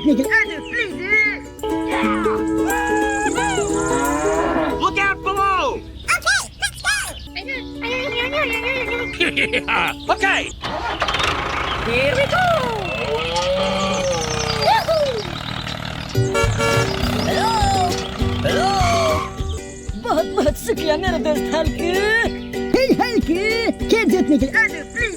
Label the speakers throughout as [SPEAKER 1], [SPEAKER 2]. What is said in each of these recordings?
[SPEAKER 1] technical order, please.
[SPEAKER 2] Look out below!
[SPEAKER 3] Okay, let's go!
[SPEAKER 2] Okay!
[SPEAKER 1] Here we go.
[SPEAKER 3] Hello! Hello!
[SPEAKER 1] बहुत बहुत शुक्रिया मेरे दोस्त Hulk. Hey Hulk, can technical order, please.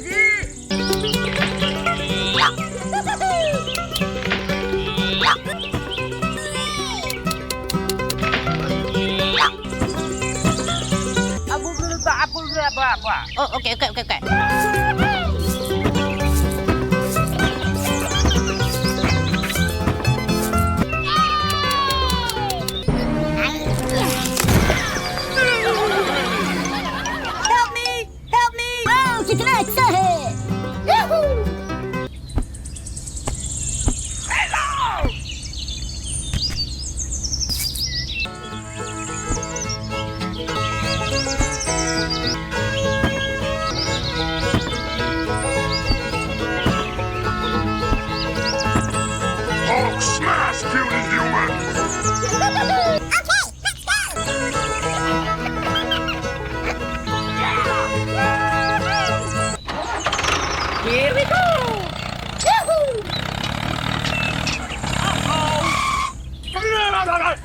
[SPEAKER 3] Oh, okay.
[SPEAKER 1] Help me! Help me! Oh, कितना अच्छा है!
[SPEAKER 4] Hulk smash, puny human!
[SPEAKER 3] Okay, let's go!
[SPEAKER 1] Here we go!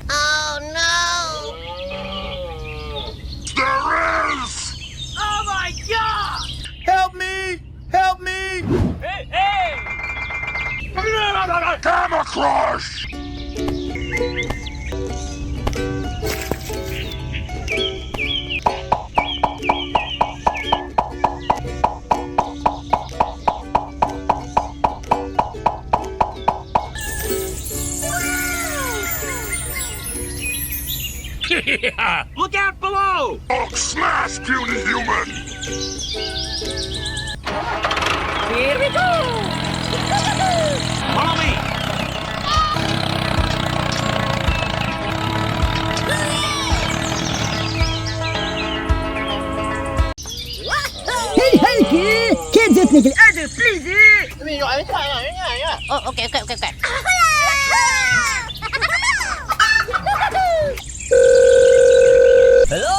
[SPEAKER 3] Oh no!
[SPEAKER 4] There is!
[SPEAKER 2] Oh my god!
[SPEAKER 4] Help me! Help me!
[SPEAKER 2] Hey, hey!
[SPEAKER 4] Gamma Crush!
[SPEAKER 2] Look out below!
[SPEAKER 4] Hulk smash, puny human!
[SPEAKER 1] Here we go!
[SPEAKER 2] Follow me!
[SPEAKER 1] Hey Hulk, can technical order, please.
[SPEAKER 3] Oh, okay.
[SPEAKER 2] Hello?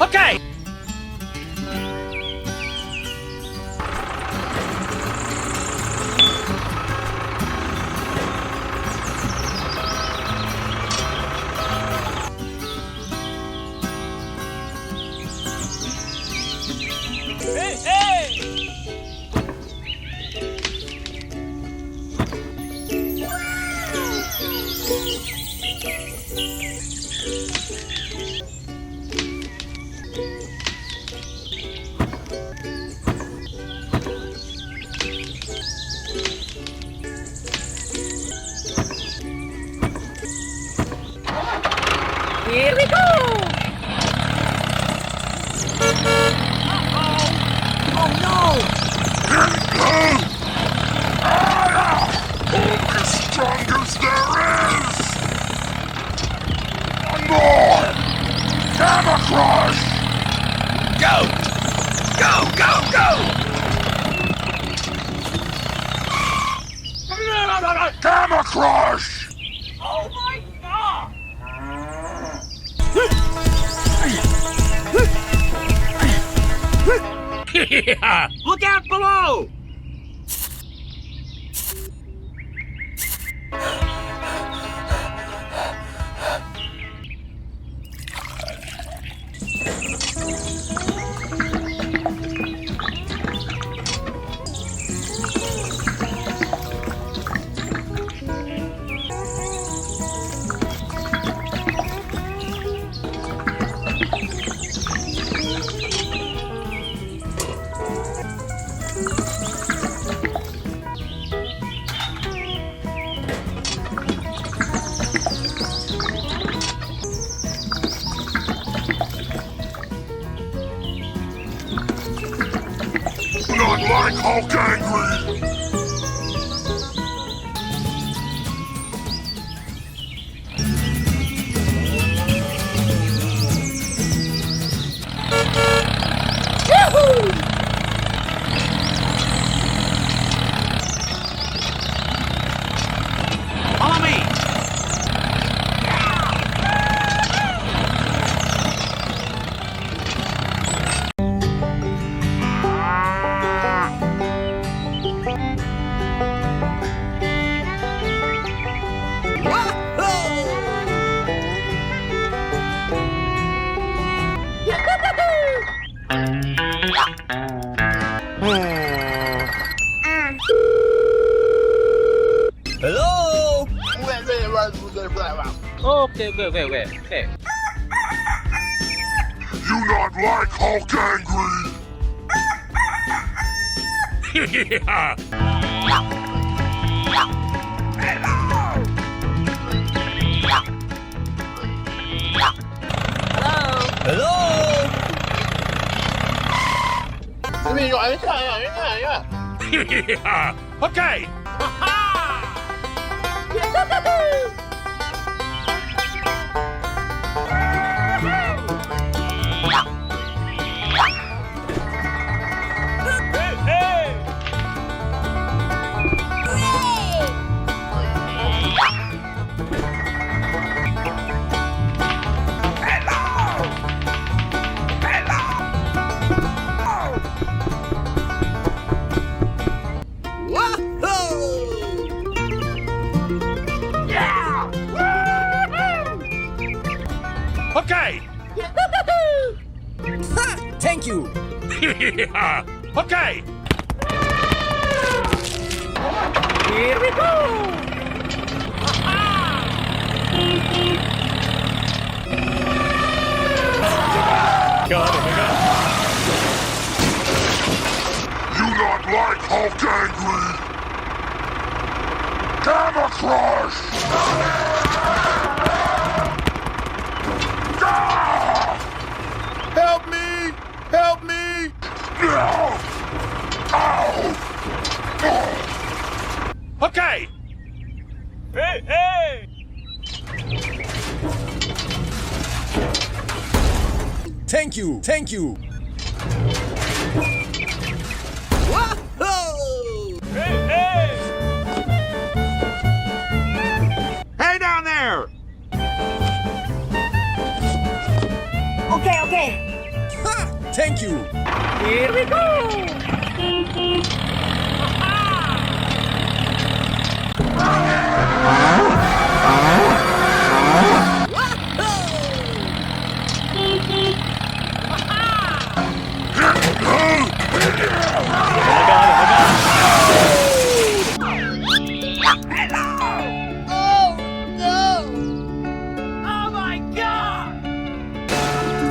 [SPEAKER 2] Okay! Hey, hey!
[SPEAKER 1] Here we go! Oh no!
[SPEAKER 4] Here we go! Hulk is strong as there is! One more! Gamma Crush!
[SPEAKER 2] Go!
[SPEAKER 4] Gamma Crush!
[SPEAKER 2] Oh my god! Look out below!
[SPEAKER 4] Not like Hulk Angry!
[SPEAKER 2] Okay.
[SPEAKER 4] You not like Hulk angry?
[SPEAKER 2] Yeah. Yeah. Okay. Okay.
[SPEAKER 5] Thank you.
[SPEAKER 2] Yeah. Okay.
[SPEAKER 1] Here we go!
[SPEAKER 4] You not like Hulk angry? Gamma Crush!
[SPEAKER 5] Help me! Help me!
[SPEAKER 2] Okay. Hey.
[SPEAKER 5] Thank you. Thank you.
[SPEAKER 2] Hey.
[SPEAKER 6] Hey down there!
[SPEAKER 1] Okay.
[SPEAKER 5] Thank you.
[SPEAKER 1] Here we go!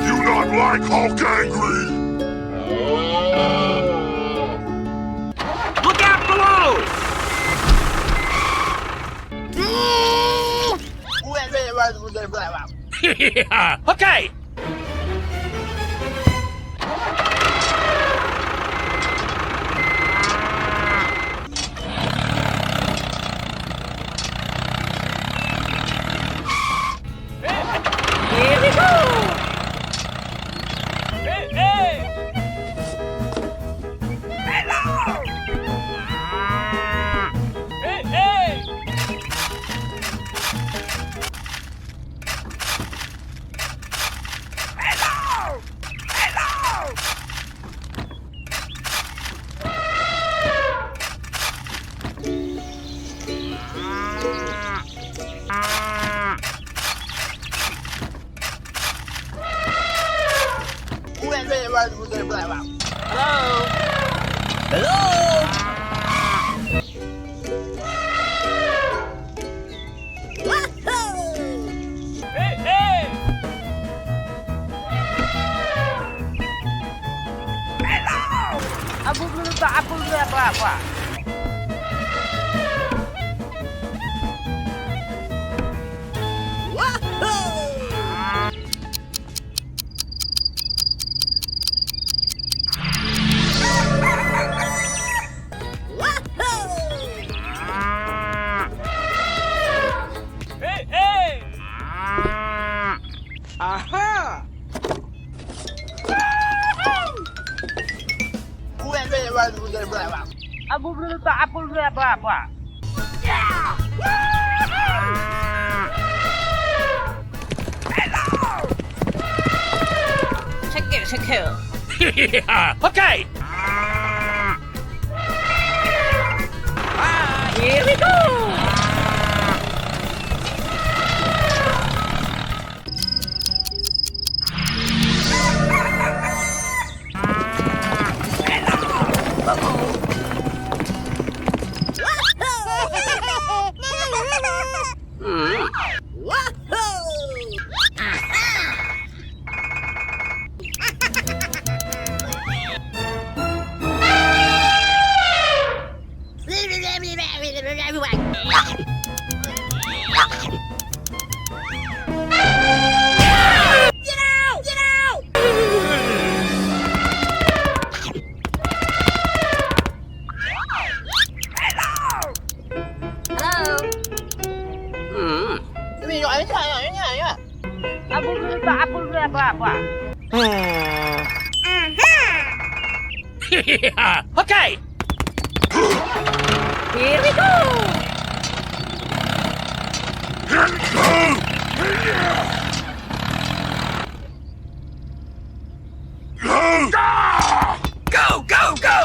[SPEAKER 4] You not like Hulk angry?
[SPEAKER 2] Look out below. Yeah. Okay.
[SPEAKER 1] Here we go!
[SPEAKER 2] Hey. Hey. Hey. Hey.
[SPEAKER 6] Aha!
[SPEAKER 2] Yeah. Okay.
[SPEAKER 1] Here we go!
[SPEAKER 2] Okay.
[SPEAKER 1] Here we go!
[SPEAKER 2] Go, go, go!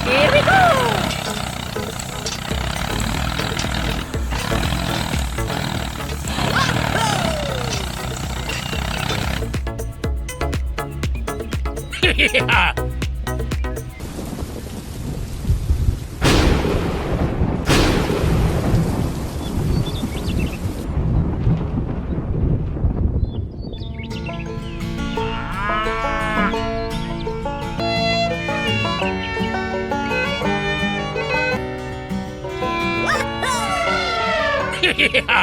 [SPEAKER 1] Here we go!
[SPEAKER 2] Yeah.